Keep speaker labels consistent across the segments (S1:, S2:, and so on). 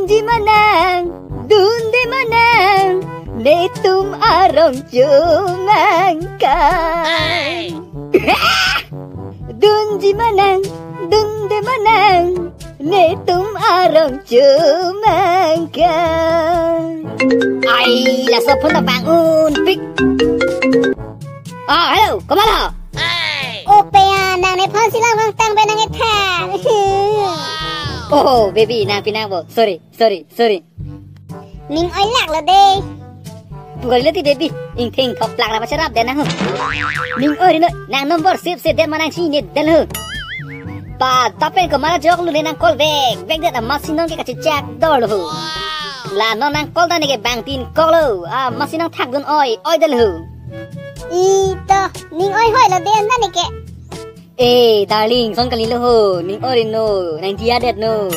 S1: Dunji manang, dunde manang, netum arong jumangkang. Dunji manang, dunde manang, netum arong jumangkang. Ai là số phun tập vàng pik. Hello, có bao lâu?
S2: Opea nàng này phun silang hoàng tăng bên nàng ấy thà.
S1: Oh baby nàng pinang bo. Sorry.
S2: Ning oi lạc là đây.
S1: Bukan leti baby. Ing thing thop lạc là macam apa nàng? Ning oi ni nàng nomor sip se dia manang sini dan hu. Pa tapen ko mara jok lu ni nàng call back. Back dia masih nong ke kacicak dor lu. Là nó năng call ta này cái bang tin call lu. Masih nong thak don oi dan hu.
S2: Ito, ning oi hoi là đây anh này kẹ.
S1: Darling, son kali lo, ning oi no, nang dia det no.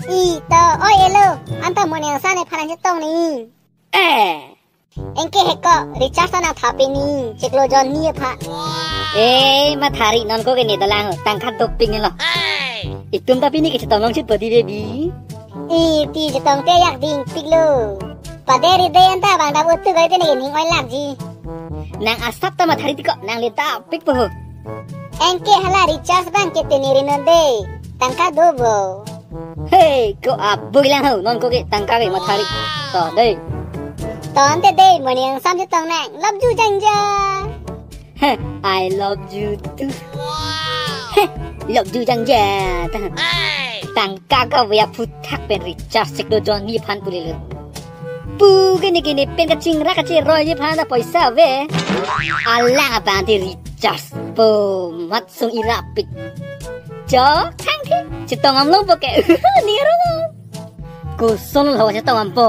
S2: Ito, oi elo, anta mo yang sana phalang chetong ni. Engke heko, recharge sana thape ni, cheklo jon ni pha.
S1: Ma thari non ko ke ne dalang, tangkhat doping ni lo. Itum tapi ni ke chetong long chit padi baby.
S2: Ti chetong te yak ding piklo. Paderi de anta bang da utu gai te ni ning oi lak ji.
S1: Nang asap ta ma thari ti ko, nang leta pik po.
S2: Engke hala recharge bang ke te ni rinon de, tangka dobo.
S1: Hey, ko abu lang ho, non ko ke tangka ke ma thari. To đây.
S2: Tón te de mo yang sam chetong nang, love you janja.
S1: I love you too. Love you jang ja. Tangka ka via putak pen recharge cek do jon ni phan pulil. Pu gini pen ka chingra ka che roi ni phan da paisa ve. Alang abang ti recharge. Po mat sung irapit. Jo thang thi chitong am long po ke ni ro. Ko son lo chitong am po.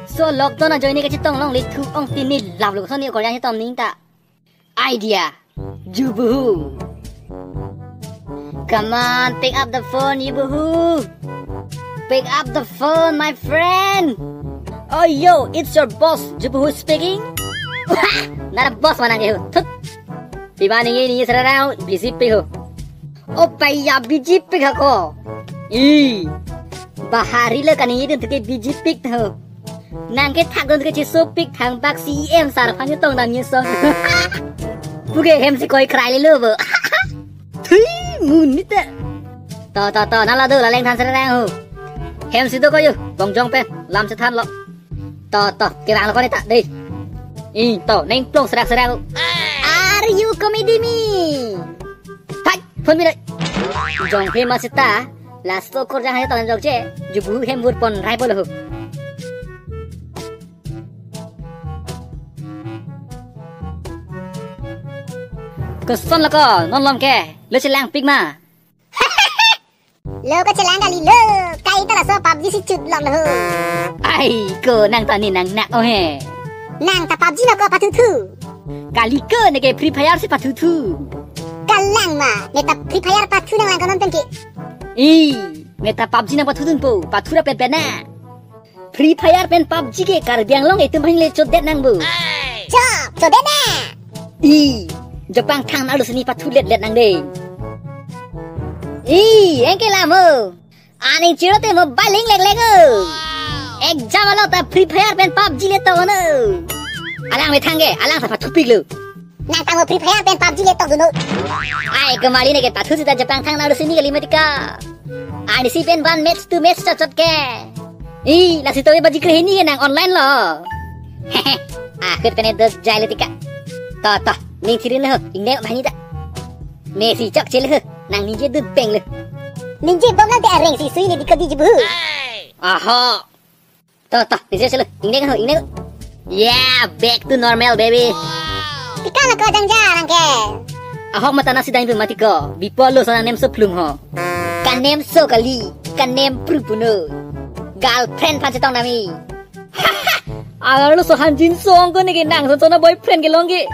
S1: So lockdown na join ni ka chitong long li thu ong tin ni lap lu son ni ko yang chitong ning ta. Idea. Jubuhu. Come on, pick up the phone, Jubuhu. Pick up the phone, my friend. Oh, yo, it's your boss, Jubuhu speaking. Not a boss manang ke. Thut. Piba ni sararao, busy pick ho. Oh, paya busy pick ako. Bahari le kani din ke busy pick ho. Nang ke thak don ke chiso pick thang bak CM sar phang tong dam ni song. Buke hem si koi krai le lo. Thui mun ni ta. To na la do la leng than sararao ho. Hem si do ko yo, bong jong pen, lam se than lo. To ke bang lo ko ni ta đi. To neng plong sarak. Are you comedy me? Thách, phun mi đây. Jong he ma sita, la sto kor jang hai to jong che, Jubuhu hem vur pon rai bolo. Ko son la ko, non lom ke, lo chelang pik ma.
S2: Lo ko chelang kali lo, kai ta la so PUBG si chut lom lo.
S1: Ai, ko nang ta ni nang nak o he.
S2: Nang ta PUBG na ko patutu.
S1: Kali ke ne ke Free Fire si patutu.
S2: Kalang ma, neta Free Fire patu nang lang ko nonton ke.
S1: Neta PUBG na patutun po, patura pen na. Free Fire pen PUBG ke kar biang long itu main le chodet nang bu.
S2: Chop, chodet na.
S1: Jepang thang na lu sini patulet let nang de. Engke lamo. Ani chiro te mobile link leg. Exam lo ta Free Fire pen PUBG le to no. Alang me thang ke, alang sa patupik lu.
S2: Nang tang Free Fire pen PUBG le to no.
S1: Ai kemali ne ke patu sita Jepang thang na lu sini kali matika. Ani si pen ban match to match chot ke. La si to baji kre ni nang online lo. Akhir pen de jai le tika. To ning thirin le ingne bani ta. Ne si chok chele nang ni je du peng le.
S2: Ning je bom la de areng si sui ni di kodi Jubuhu.
S1: Aha. To ni je chele ingne. Yeah, back to normal baby.
S2: Tika la ko jang jarang ke.
S1: Ahok mata nasi dain mati ko. Bipolo sana nem so plung ho. Kan nem so kali, kan nem prupuno. Girlfriend pa chetong nami. Agar lo so hanjin song ko ni ke nang so na boyfriend ke long ke.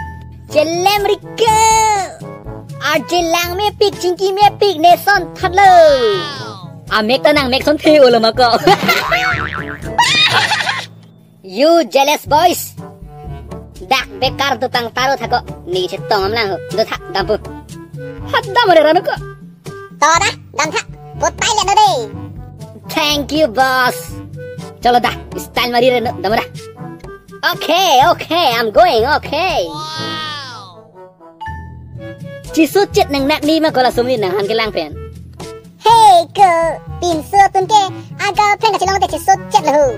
S1: Chelem rika. Ar chelang me pik chinki me pik ne son that lo. Mek ta nang mek son the o lo ma ko. You jealous boys. Dak bekar tukang taruh thako ni chetong am lang do thak dampu. Hat dam re ranu ko.
S2: To da, dam thak. Pot tai le no de.
S1: Thank you, boss. Chalo dah, style mari re dam dah. Okay, I'm going. Okay. Chỉ số chết nang nak ni mà gọi là số mình nang han cái lang pen.
S2: Hey, cơ pin sơ tuần kê, aga pen cái long để chỉ số chết là hư.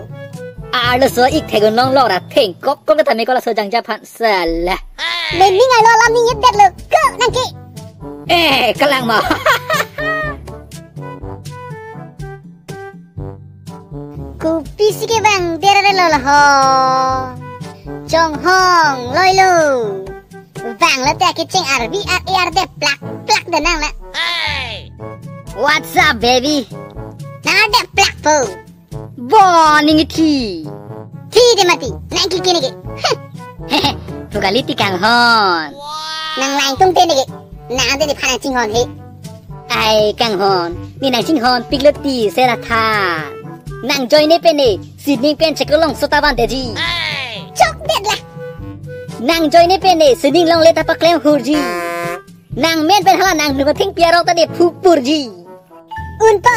S1: Là số ít thay con nong lo đã thèn có cái thằng này gọi là số chẳng chấp hạn sợ là.
S2: Mình nghĩ ngày lo làm như nhất lực cơ năng kị.
S1: Cái lang mà.
S2: Cú pisi cái bang đera ra lo là ho. Trong hong lôi lù. Vàng là ta cái chênh RVR đẹp plak đần năng lạ.
S1: What's up, baby?
S2: Nó đẹp plak phụ.
S1: Bo ningi thi.
S2: Thi đi mà thi, nang kì kì này kì.
S1: Pugaliti kang hon.
S2: Nang lành tung tên này kì. Nang tên này phá nàng chinh hòn hết.
S1: Ai kang hon, ni nang chinh hon pigloti seratha. Nang join ne pen ne, Sydney pen check long sotaban deji.
S2: Chok đẹp là.
S1: Nang join ne pen ne, Sydney long leta pa klem hurji. Nang men pen hala nang nuba thing piaro ta de phupurji.
S2: Unpo,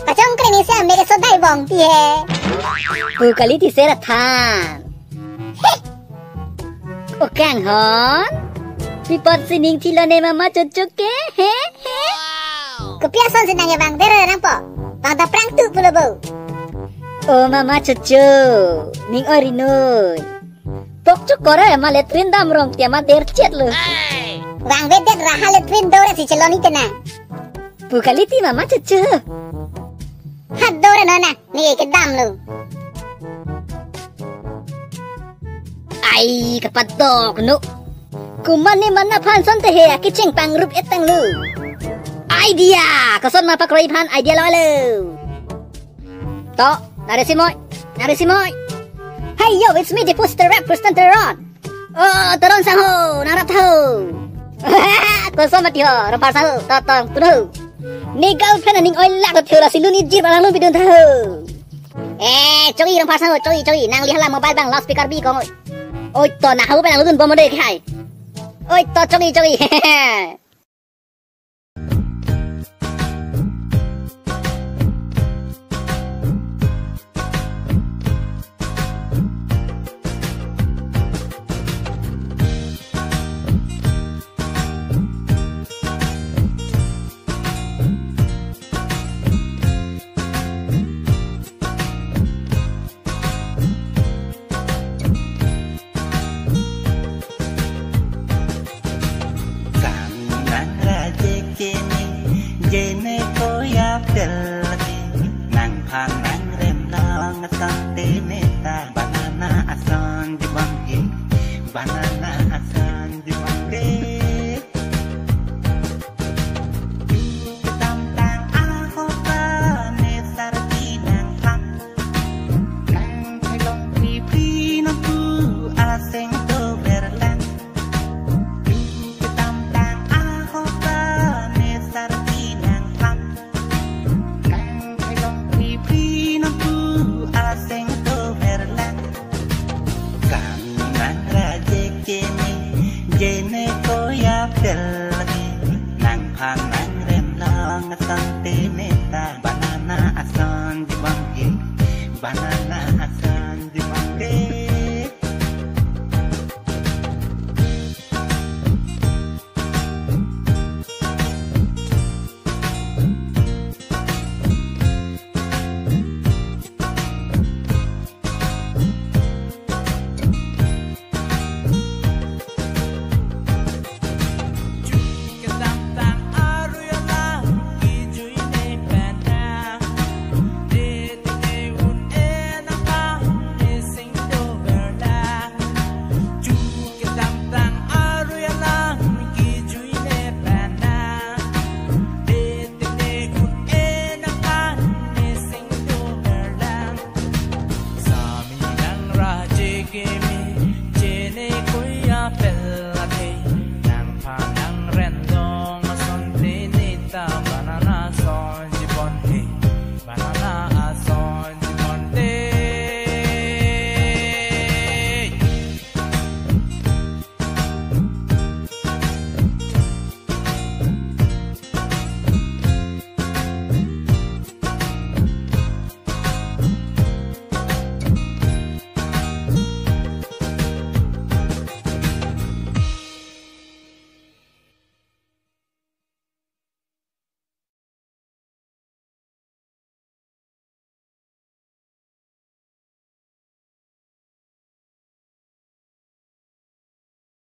S2: pachong kre ni sa mere so dai bong ti hai.
S1: Pugaliti seratha. O kang hon. Pipot sining thi lo ne mama chuchuk ke he.
S2: Kepia son senang ya bang dera nang po. Bang ta prang tu pula bau.
S1: Oh mama cucu, ning ori noi. Tok cuk kore ma letrin dam rong tia ma der chet lu.
S2: Bang vedet raha letrin dora si celoni tena.
S1: Pugaliti mama cucu.
S2: Hat dora nona, ni ke dam lu.
S1: Ai kapatok nu. Kuman ni mana pan son te he ki cheng pang rup etang lu. Idea, kason ma pakroi pan idea lo lu. To, nari si moy. Hey yo, it's me the poster rap presenter Ron. Oh, taron sang ho, narap ho. Kason mati ho, rampar sang ho, totong puno. Ni girlfriend ning oi lak do thela silun ijir balang lu bidun tho. Coy rampar sang ho, coy, nang lihala mobile bang loudspeaker bi ko ngoi. Oi to na ho bang lun bom de khai. Oi to coy.
S3: Jene koya pel